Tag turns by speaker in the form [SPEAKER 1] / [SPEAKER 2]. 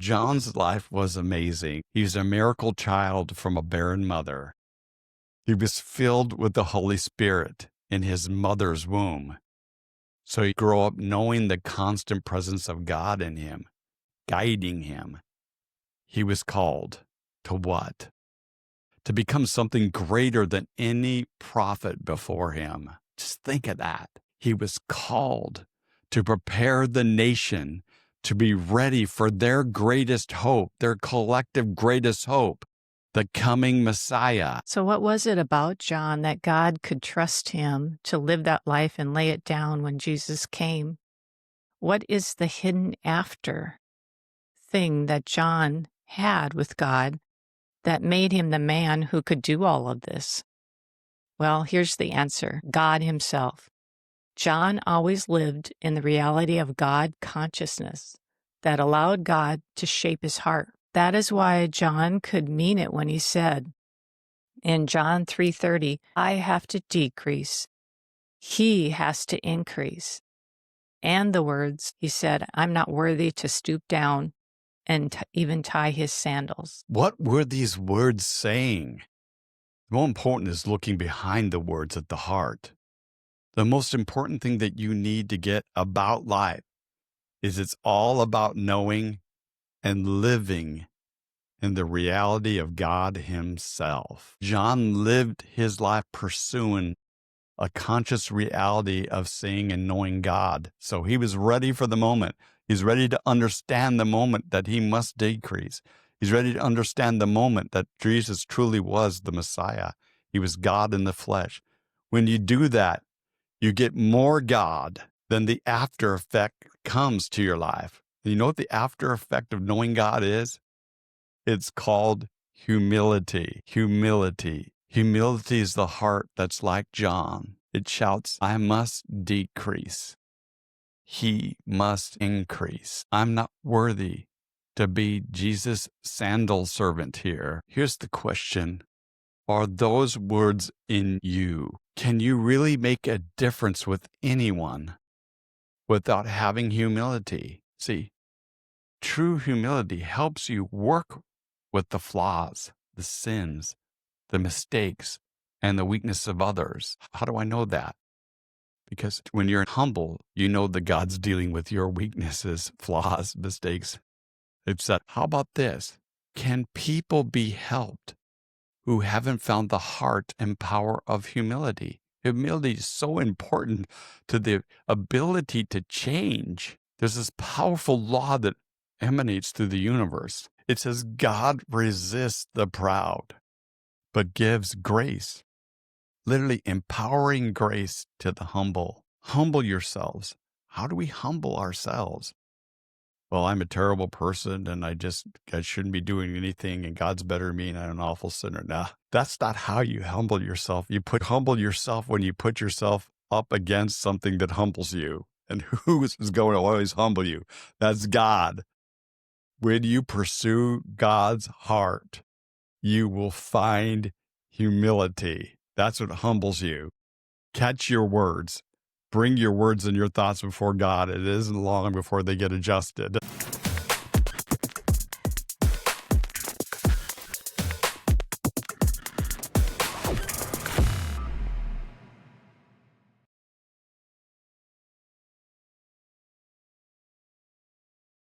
[SPEAKER 1] John's life was amazing. He was a miracle child from a barren mother. He was filled with the Holy Spirit in his mother's womb. So he grew up knowing the constant presence of God in him, guiding him. He was called to what? To become something greater than any prophet before him. Just think of that. He was called to prepare the nation to be ready for their greatest hope, their collective greatest hope, the coming Messiah.
[SPEAKER 2] So what was it about John that God could trust him to live that life and lay it down when Jesus came? What is the hidden after thing that John had with God that made him the man who could do all of this? Well, here's the answer: God himself. John always lived in the reality of God consciousness that allowed God to shape his heart. That is why John could mean it when he said in John 3:30, I have to decrease, he has to increase. And the words, he said, I'm not worthy to stoop down and even tie his sandals.
[SPEAKER 1] What were these words saying? More important is looking behind the words at the heart. The most important thing that you need to get about life is it's all about knowing and living in the reality of God himself. John lived his life pursuing a conscious reality of seeing and knowing God. So he was ready for the moment. He's ready to understand the moment that he must decrease. He's ready to understand the moment that Jesus truly was the Messiah. He was God in the flesh. When you do that, you get more God than the after effect comes to your life. You know what the after effect of knowing God is? It's called humility. Humility. Humility is the heart that's like John. It shouts, I must decrease. He must increase. I'm not worthy to be Jesus' sandal servant here. Here's the question. Are those words in you? Can you really make a difference with anyone without having humility? See, true humility helps you work with the flaws, the sins, the mistakes, and the weakness of others. How do I know that? Because when you're humble, you know that God's dealing with your weaknesses, flaws, mistakes. It's that, how about this? Can people be helped who haven't found the heart and power of humility? Humility is so important to the ability to change. There's this powerful law that emanates through the universe. It says God resists the proud, but gives grace. Literally empowering grace to the humble. Humble yourselves. How do we humble ourselves? Well, I'm a terrible person and I shouldn't be doing anything and God's better than me and I'm an awful sinner. Nah, that's not how you humble yourself. Humble yourself when you put yourself up against something that humbles you. And who is going to always humble you? That's God. When you pursue God's heart, you will find humility. That's what humbles you. Catch your words. Bring your words and your thoughts before God. It isn't long before they get adjusted.